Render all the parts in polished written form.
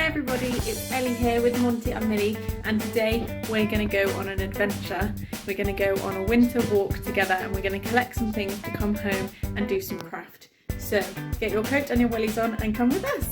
Hi everybody, it's Ellie here with Monty and Millie, and today we're going to go on an adventure. We're going to go on a winter walk together and we're going to collect some things to come home and do some craft. So get your coat and your wellies on and come with us.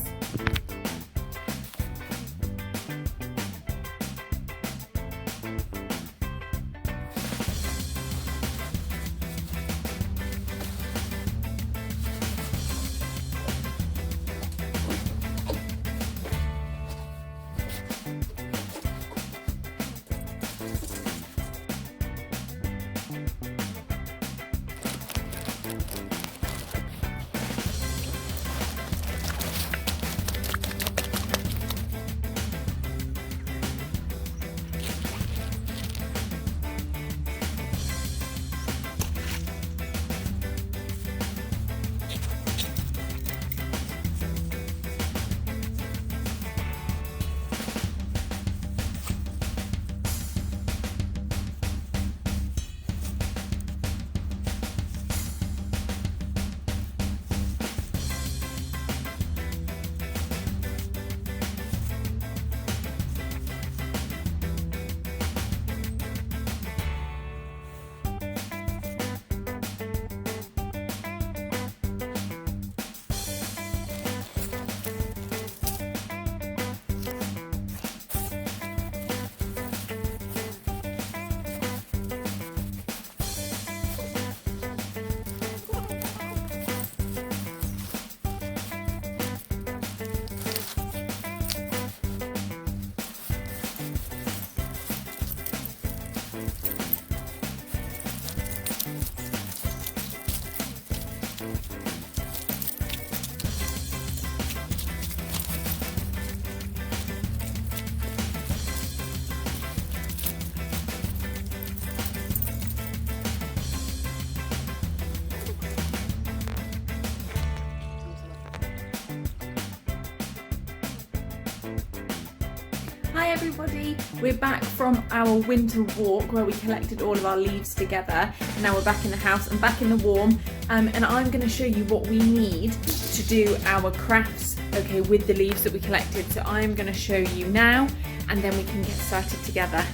Hi everybody, we're back from our winter walk where we collected all of our leaves together, and now we're back in the house and back in the warm, and I'm going to show you what we need to do our crafts, okay, with the leaves that we collected. So I'm going to show you now and then we can get started together.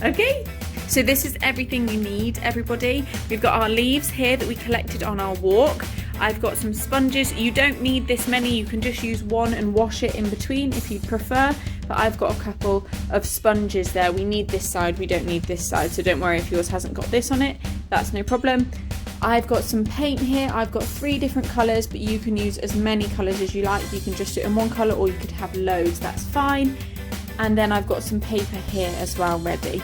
Okay, so this is everything we need, everybody. We've got our leaves here that we collected on our walk. I've got some sponges. You don't need this many, you can just use one and wash it in between if you prefer, but I've got a couple of sponges there. We need this side, we don't need this side, so don't worry if yours hasn't got this on it, that's no problem. I've got some paint here. I've got 3 different colours, but you can use as many colours as you like. You can just do it in one colour or you could have loads, that's fine. And then I've got some paper here as well ready.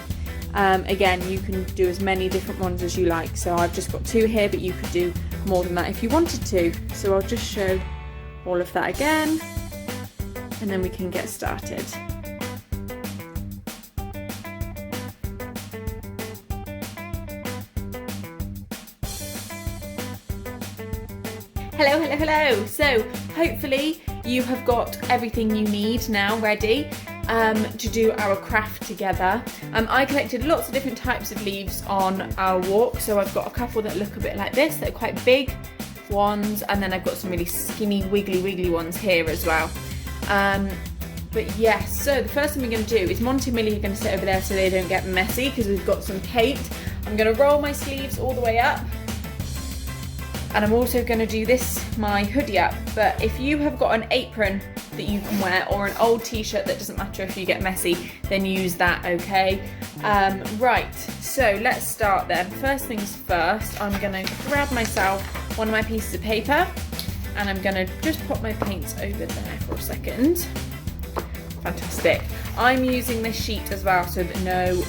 Again, you can do as many different ones as you like, so I've just got 2 here, but you could do more than that if you wanted to. So I'll just show all of that again and then we can get started. Hello, hello, hello. So hopefully you have got everything you need now ready to do our craft together. I collected lots of different types of leaves on our walk, so I've got a couple that look a bit like this, they're quite big ones, and then I've got some really skinny wiggly ones here as well. But yes, so the first thing we're going to do is Monty and Millie are going to sit over there so they don't get messy because we've got some paint. I'm going to roll my sleeves all the way up, and I'm also going to do this, my hoodie up, but if you have got an apron that you can wear or an old t-shirt, that doesn't matter if you get messy, then use that, okay? Right, so let's start then. First things first, I'm going to grab myself one of my pieces of paper and I'm going to just pop my paints over there for a second. Fantastic. I'm using this sheet as well so that no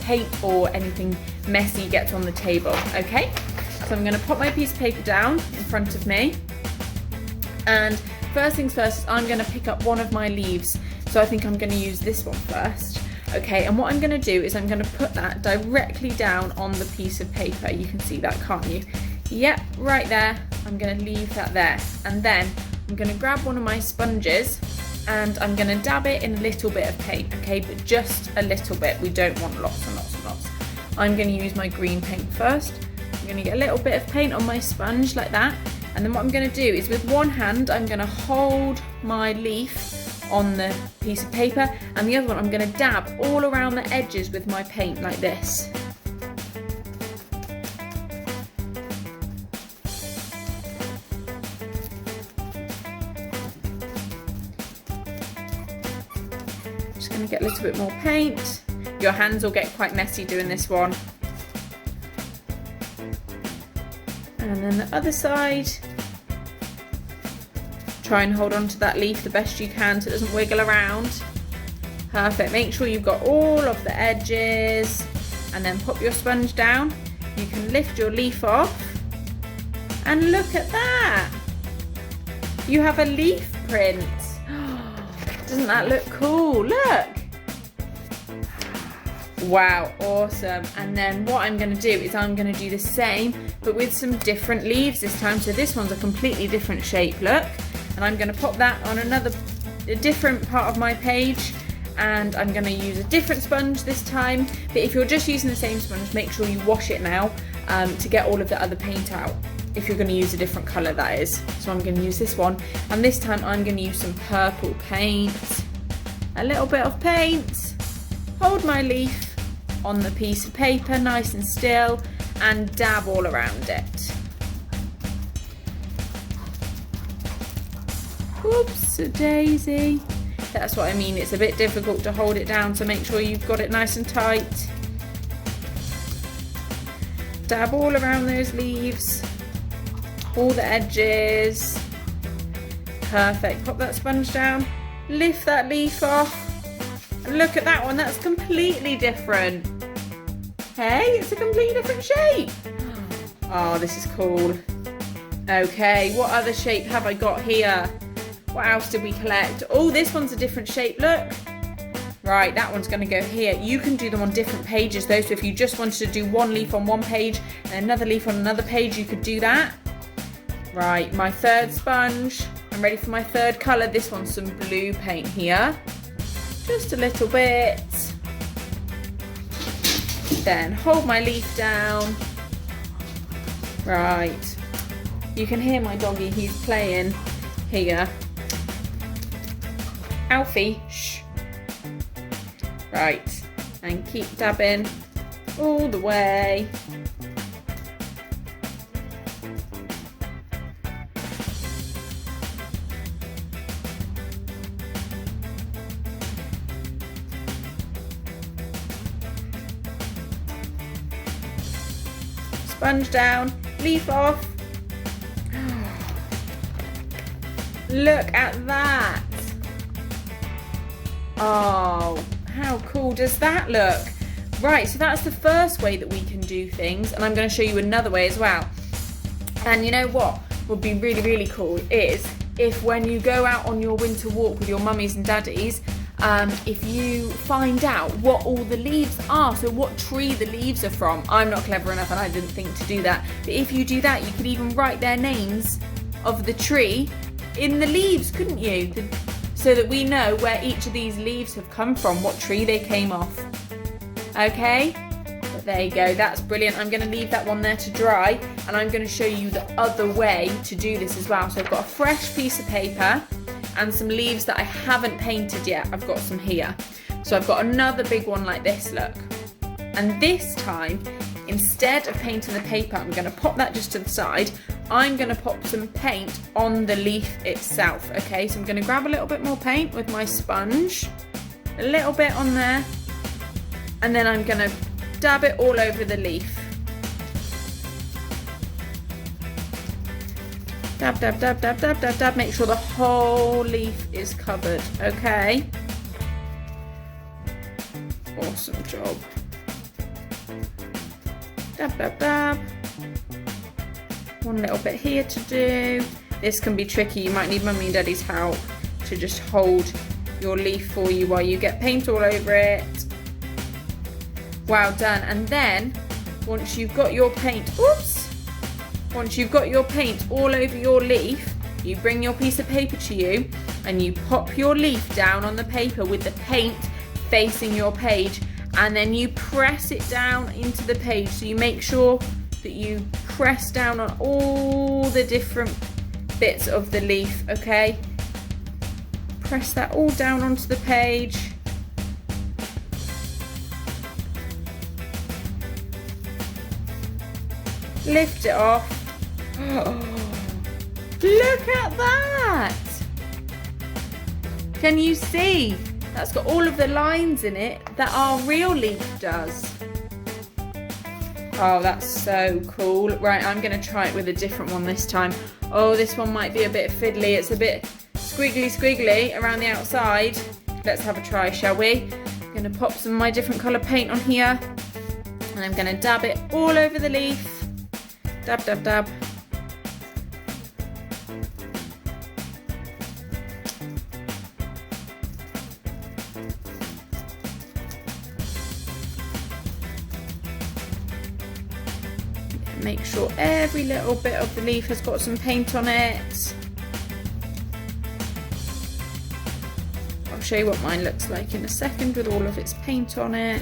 paint or anything messy gets on the table, okay? So I'm going to pop my piece of paper down in front of me, and first things first, I'm going to pick up one of my leaves. So I think I'm going to use this one first. Okay, and what I'm going to do is I'm going to put that directly down on the piece of paper. You can see that, can't you? Yep, right there. I'm going to leave that there. And then I'm going to grab one of my sponges and I'm going to dab it in a little bit of paint, okay, but just a little bit. We don't want lots and lots and lots. I'm going to use my green paint first. I'm going to get a little bit of paint on my sponge like that, and then what I'm going to do is with one hand I'm going to hold my leaf on the piece of paper, and the other one I'm going to dab all around the edges with my paint like this. Just going to get a little bit more paint. Your hands will get quite messy doing this one. And then the other side. Try and hold on to that leaf the best you can so it doesn't wiggle around. Perfect. Make sure you've got all of the edges, and then pop your sponge down. You can lift your leaf off, and look at that. You have a leaf print. Doesn't that look cool? Look. Wow, awesome. And then what I'm going to do is I'm going to do the same, but with some different leaves this time. So this one's a completely different shape, look. And I'm going to pop that on a different part of my page, and I'm going to use a different sponge this time. But if you're just using the same sponge, make sure you wash it now to get all of the other paint out. If you're going to use a different colour, that is. So I'm going to use this one, and this time I'm going to use some purple paint. A little bit of paint. Hold my leaf on the piece of paper nice and still, and dab all around it. Oops, a daisy. That's what I mean, it's a bit difficult to hold it down, so make sure you've got it nice and tight. Dab all around those leaves, all the edges. Perfect. Pop that sponge down, lift that leaf off, and look at that one, that's completely different. Hey, it's a completely different shape. Oh, this is cool. Okay, what other shape have I got here? What else did we collect? Oh, this one's a different shape, look. Right, that one's going to go here. You can do them on different pages though, so if you just wanted to do one leaf on one page and another leaf on another page, you could do that. Right, my third sponge. I'm ready for my third colour. This one's some blue paint here. Just a little bit. Then hold my leaf down. Right. You can hear my doggy, he's playing here. Alfie, shh. Right, and keep dabbing all the way. Sponge down, leaf off. Look at that. Oh, how cool does that look? Right, so that's the first way that we can do things, and I'm going to show you another way as well. And you know what would be really, really cool is if when you go out on your winter walk with your mummies and daddies, if you find out what all the leaves are, so what tree the leaves are from. I'm not clever enough and I didn't think to do that, but if you do that, you could even write their names of the tree in the leaves, couldn't you? So that we know where each of these leaves have come from, what tree they came off. Okay, but there you go, that's brilliant. I'm going to leave that one there to dry, and I'm going to show you the other way to do this as well. So I've got a fresh piece of paper and some leaves that I haven't painted yet. I've got some here. So I've got another big one like this, look. And this time, instead of painting the paper, I'm going to pop that just to the side. I'm going to pop some paint on the leaf itself, okay? So I'm going to grab a little bit more paint with my sponge, a little bit on there, and then I'm going to dab it all over the leaf. Dab, dab, dab, dab, dab, dab, dab. Make sure the whole leaf is covered, okay? Awesome job. Dab, dab, dab. One little bit here to do. This can be tricky. You might need mummy and daddy's help to just hold your leaf for you while you get paint all over it. Well done. And then once you've got your paint, once you've got your paint all over your leaf, you bring your piece of paper to you and you pop your leaf down on the paper with the paint facing your page, and then you press it down into the page. So you make sure that you press down on all the different bits of the leaf, okay? Press that all down onto the page. Lift it off. Look at that! Can you see? That's got all of the lines in it that our real leaf does. Oh, that's so cool. Right, I'm going to try it with a different one this time. Oh, this one might be a bit fiddly. It's a bit squiggly around the outside. Let's have a try, shall we? I'm going to pop some of my different colour paint on here. And I'm going to dab it all over the leaf. Dab, dab, dab. Make sure every little bit of the leaf has got some paint on it. I'll show you what mine looks like in a second with all of its paint on it.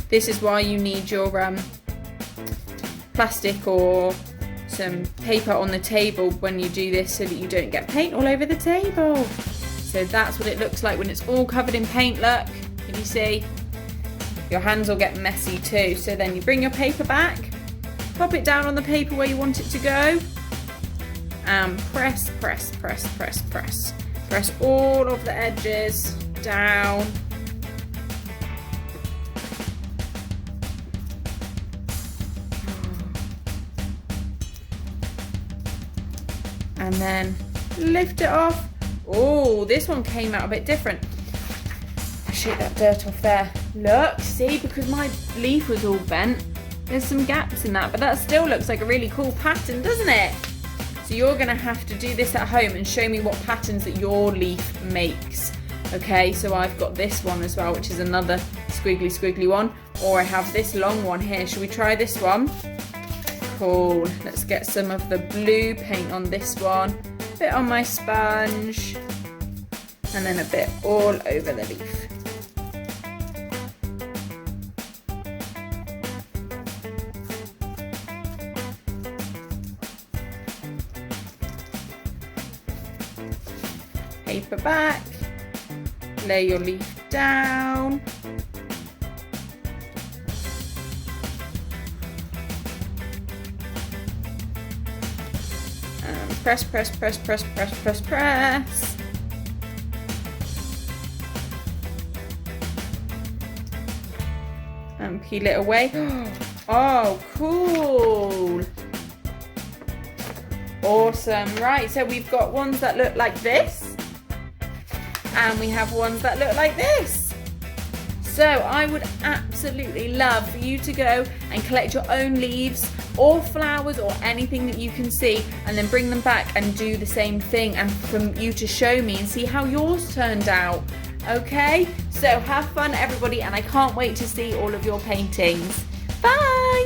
This is why you need your plastic or some paper on the table when you do this, so that you don't get paint all over the table. So that's what it looks like when it's all covered in paint. Look, can you see? Your hands will get messy too. So then you bring your paper back, pop it down on the paper where you want it to go, and press, press, press, press, press. Press all of the edges down. And then lift it off. Oh, this one came out a bit different. Shake that dirt off there. Look, see, because my leaf was all bent, there's some gaps in that, but that still looks like a really cool pattern, doesn't it? So you're gonna have to do this at home and show me what patterns that your leaf makes. Okay, so I've got this one as well, which is another squiggly one, or I have this long one here. Shall we try this one? Cool. Let's get some of the blue paint on this one, a bit on my sponge, and then a bit all over the leaf. Paper back, lay your leaf down. And press, press, press, press, press, press, press. And peel it away. Oh, cool. Awesome. Right, so we've got ones that look like this, and we have ones that look like this. So I would absolutely love for you to go and collect your own leaves or flowers or anything that you can see, and then bring them back and do the same thing, and for you to show me and see how yours turned out. Okay, so have fun everybody, and I can't wait to see all of your paintings. Bye.